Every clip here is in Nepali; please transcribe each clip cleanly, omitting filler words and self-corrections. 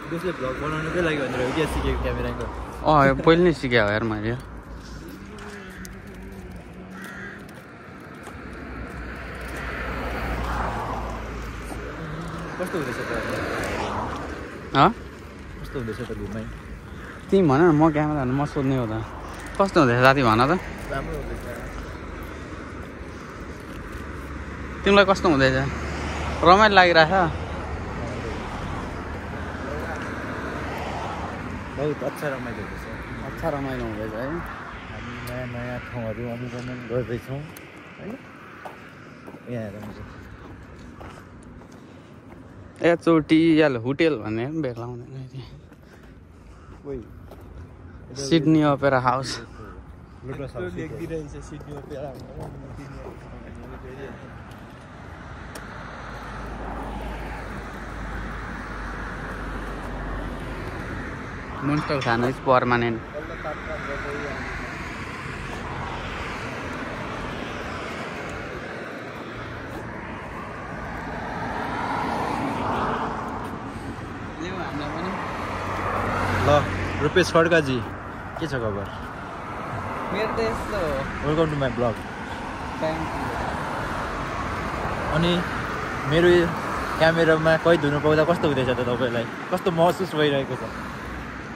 दोस्रो भ्लग बनाउनुकै लागि भनेर हो कि सिकेको क्यामेराको पहिले नै सिकेँ हो यार मैले कस्तो हुँदैछ त कस्तो हुँदैछ त घुमाइ तिमी भन न म क्यामेरा म सोध्ने हो त कस्तो हुँदैछ साथी भन त राम्रो हुँदैछ तिमीलाई कस्तो हुँदैछ रमाइलो लागिरहेछ बहुत अच्छा रमाइलो हुँदैछ अच्छा रमाइलो हुँदैछ है हामी नयाँ नयाँ ठाउँहरू अनुगमन गर्दैछौँ है यहाँ हेर एकचोटि होटेल भन्ने बेला हुँदैन सिडनी ओपेरा हाउस मोन्स्टर खानु इज पर्मानेन्ट ल रुपेश खड्काजी के छ खबर मेरो त यस्तो welcome to my blog thank you अनि मेरो क्यामेरामा कैद हुनु पाउँदा कस्तो हुँदैछ त तपाईँलाई कस्तो महसुस भइरहेको छ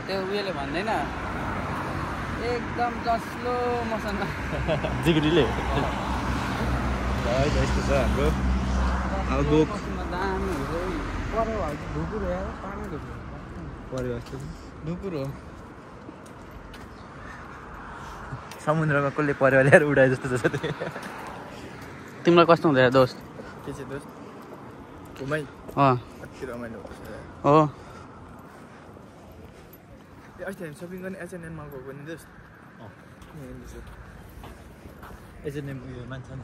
त्यो उयोले भन्दैन एकदम जसलो मसँग जिग्रीले है यस्तो छ हाम्रो आउटबुक ढुकुर हो समुद्रमा कसले परेवा ल्याएर उडाए जस्तो छ तिमीलाई कस्तो हुँदैछ दोस्त के छ दोस्त घुमाइ कति रमाइलो हो अस्ति हामी सपिङ गर्ने एचएनएम मलको पनि दोस्त एचएनएम उयो मान्छे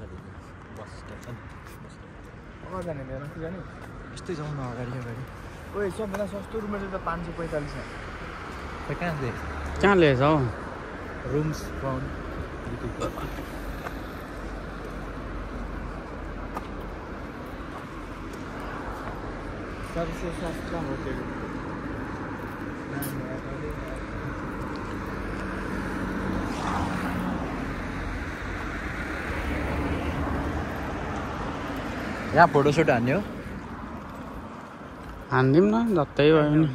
बस स्ट्यान्ड अगाडि जाने माथि जाने यस्तै जाउँ न अगाडि अगाडि ओइ सबभन्दा सस्तो रुम चाहिँ त 545 छ कहाँ लिएछ हौ रुम्स फाउन्ड सबसे सस्ता होटल यहाँ फोटोसुट हान्ने हो हानिदिउँ न जस्तै भयो नि